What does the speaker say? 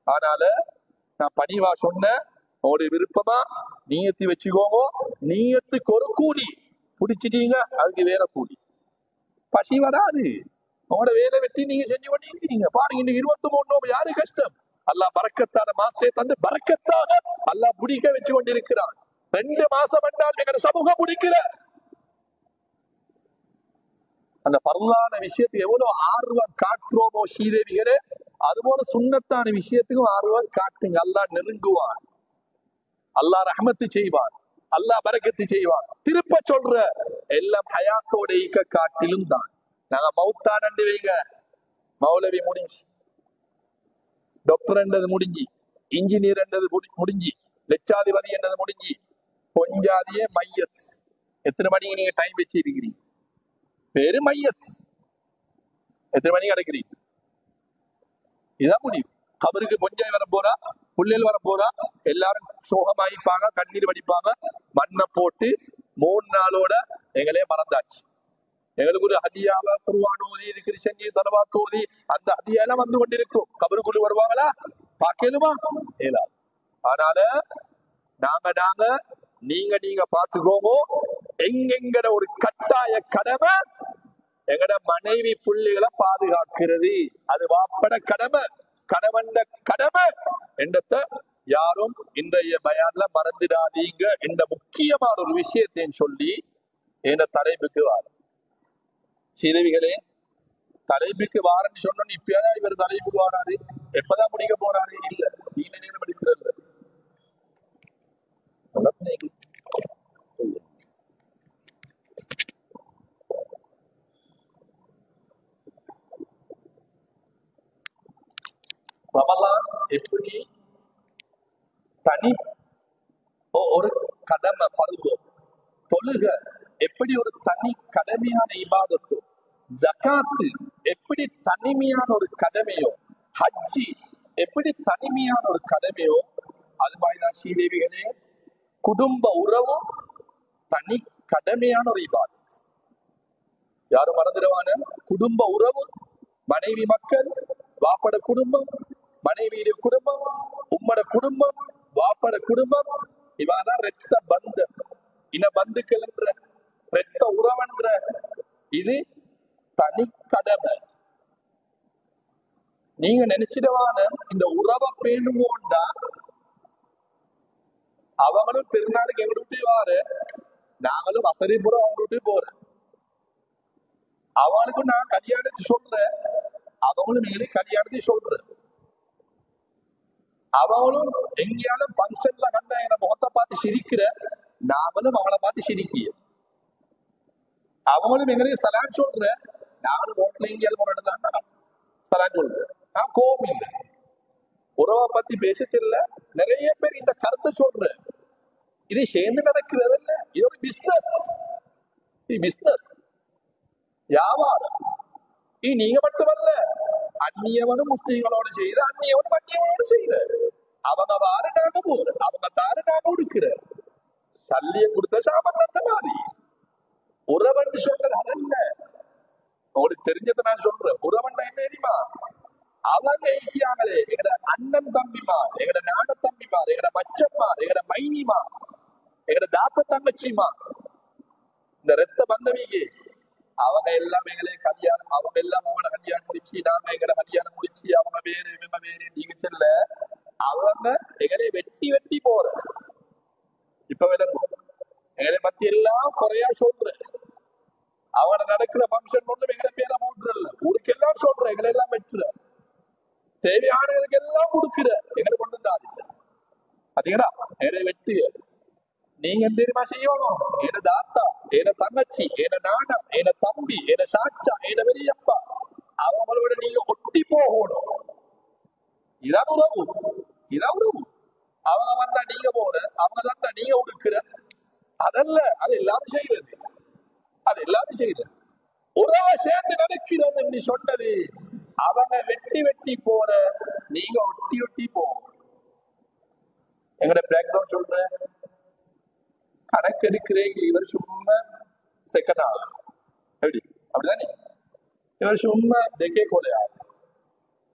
அதனால நான் பணிவா சொன்ன உங்களுடைய விருப்பமா நீயத்தி வச்சுக்கோங்க. நீயத்துக்கு ஒரு கூலி, பிடிச்சிட்டீங்க அதுக்கு வேற கூலி. பசி வராது. உங்களோட வேலை வெட்டி நீங்க செஞ்சு கொண்டிருக்கீங்க. பாருங்க, இன்னைக்கு 23 யாரு கஷ்டம். அல்லாஹ் பரக்கத்தான மாசத்தை தந்து பரக்கத்தாக அல்லாஹ் பிடிக்க வச்சு கொண்டிருக்கிறான். 2 மாசம் என்றால் எங்க சமூகம் பிடிக்கிற அந்த பரலான விஷயத்துக்கு எவ்வளவு ஆர்வம் காட்டுறோமோ ஸ்ரீதேவிகளே, அதுபோல சுண்ணத்தான விஷயத்துக்கும் ஆர்வம் காட்டுங்க. அல்லாஹ் நெருங்குவான், அல்லாஹ் ரஹ்மத்து செய்வான், அல்லாஹ் பரக்கத்து செய்வான். திருப்ப சொல்ற எல்லாம் ஹயாத்தோட ஈக்க காட்டிலும் தான். நாங்க மௌத்தானண்டு வைங்க, மௌலவி முடிஞ்சு, டாக்டர் என்றது முடிஞ்சு, இன்ஜினியர் என்றது முடிஞ்சு, லட்சாதிபதி என்றது முடிஞ்சு, கொஞ்சாதியே மையத். எத்தனை மணிக்கு நீங்க டைம் வச்சிருக்கிறீங்க? பேரு மையத். எத்தனை மணிக்கு அடைக்கிறீங்க? இதான் முடியும். அவருக்கு கொஞ்சம் வர போறா, புள்ளைகள் வர போறா, எல்லாரும் சோகமாயிப்பாங்க, கண்ணீர் வடிப்பாங்க. மண்ணை போட்டு 3 நாளோட எங்களே மறந்தாச்சு. எங்களுக்கு ஒரு ஹதியாவ குர்ஆன் ஓதி, திக்ர் செஞ்சு, ஸலவாத் ஓதி, அந்த ஹதியாலாம் வந்து கொண்டிருக்கும். கபருக்குள்ள வருவாங்களா? பாக்கலுமா? ஏலா. அதனால நாங்க நீங்க பாத்துக்கோங்க. எங்கெங்கட ஒரு கட்டாய கடமை எங்கட மனைவி புள்ளிகளை பாதுகாக்கிறது. அது வாப்பட கடமை, கணவன்ட கடமை என்றத யாரும் இன்றைய பயான்ல மறந்துடாதீங்க என்ற முக்கியமான ஒரு விஷயத்தை சொல்லி என்ற தலைப்புக்கு வார சீதவிகளே. தலைப்புக்கு வாரன்னு சொன்னோன்னு இப்பயாதான் இவர் தலைப்புக்கு வாராரு. எப்பதான் முடிக்க போறாரு? இல்ல, நீண்ட நேரம் எடுக்கிறது. ரமலான் எப்படி தனி ஒரு கடமை பருவோ, தொழுக எப்படி ஒரு தனி கடமையான இபாதத்தோ, ஜகாத்து எப்படி தனிமையான ஒரு கடமையோ, ஹஜ்ஜி எப்படி தனிமையான ஒரு கடமையோ, அது மாதிரிதான் ஸ்ரீதேவிகளே குடும்ப உறவு தனி கடமையான ஒரு இபாதத். யாரும் மறந்துடுவான. குடும்ப உறவு, மனைவி மக்கள், வாப்பட குடும்பம், மனைவியுடைய குடும்பம், உம்மட குடும்பம், வாப்பட குடும்பம், இவாதான் ரத்த பந்த இன பந்துக்கள் என்ற ரத்த உறவென்ற இது தனி கடமை. நீங்க நினைச்சிடவான இந்த உறவை பேணுவோண்டா அவங்களும் பெருநாளுக்கு எங்க விட்டு வாரு, நாங்களும் அசரிபுரம் அவங்க விட்டு போறேன். அவங்களுக்கும் நான் கல்யாணத்தை சொல்றேன், அவங்களும் மேலே கல்யாணத்தை சொல்றேன். அவங்களும் எங்கேயாலும் பங்கன்ல கண்ட என முகத்தை பார்த்து சிரிக்கிற, நாமளும் அவளை பார்த்து சிரிக்கிய. அவங்களும் எங்களுக்கு சலான் சொல்ற, நானும் ரோட்ல எங்கேயாலும் ஒரு இடத்துல சலான் சொல்றேன். நான் கோபம் இல்லை, உறவை பத்தி பேசல. நிறைய பேர் இந்த கருத்தை சொல்ற, இதை சேர்ந்து நடக்கிறது இல்ல, இது ஒரு பிசினஸ். இது பிசினஸ், வியாபாரம். இது நீங்க மட்டுமல்ல, அந்நியவனும் முஸ்லீம்களோட செய்து, அந்நியவனும் அந்நியவனோட செய்யற. அவங்க வாரு நாங்க போற, அவங்க தாரு நாங்க உடுக்கிற. சல்லிய கொடுத்த சாபம் அந்த மாதிரி. உறவன் சொல்றது அதல்ல. உங்களுக்கு தெரிஞ்சதை நான் சொல்றேன். உறவன் என்ன தெரியுமா? அவங்க ஐக்கியாங்களே, எங்கட அண்ணன் தம்பிமார், எங்கட நாட தம்பிமார், எங்கட மச்சம்மார், எங்கட மைனிமார், எங்கட தாத்த தங்கச்சிமா, இந்த ரத்த பந்தவிக்கு அவங்க எல்லாம் எங்களே கல்யாணம், அவங்க எல்லாம் அவங்களோட கல்யாணம் முடிச்சு, நாங்க எங்கட கல்யாணம் முடிச்சு, அவங்க வேறு இவங்க வேறு நீங்க செல்ல, அவங்க எங்களை வெட்டி வெட்டி போற. இப்ப விளங்கும், எங்களை பத்தி எல்லாம் குறையா சொல்ற. அவன நடக்கிற பங்கன் ஒண்ணும் எங்களை பேர மூட்டுறல, ஊருக்கு எல்லாம் சொல்ற, எங்களை எல்லாம் வெட்டுற, தேவையானவர்களுக்கு எல்லாம் கொடுக்கிற, எங்களை கொண்டு வந்தாரு. பாத்தீங்களா? எங்களை வெட்டு. நீங்க எந்த தெரியுமா செய்யணும்? என தாத்தா, என தங்கச்சி, என நானா, என தம்பி, என சாச்சா, என பெரியப்பா, அவங்களோட நீங்க ஒட்டி போகணும். இதான் உறவு, இதான் உறவு. அவங்க வந்தா நீங்க போற, அவங்க வந்தா நீங்க உடுக்கிற, அதல்ல. அது எல்லாரும் செய்யறது, அது எல்லாரும் செய்யறது. உறவை சேர்ந்து நடக்கிறது என்று சொன்னது. அவங்க வெட்டி வெட்டி போற, நீங்க ஒட்டி ஒட்டி போகும். எங்கட பேக்ரவுண்ட் சொல்ற கணக்கு எடுக்கிறேன். இவர் சும்மா செகண்ட் ஆள் எப்படி அப்படிதானே? இவர் சும்மா தெக்கே கொலையா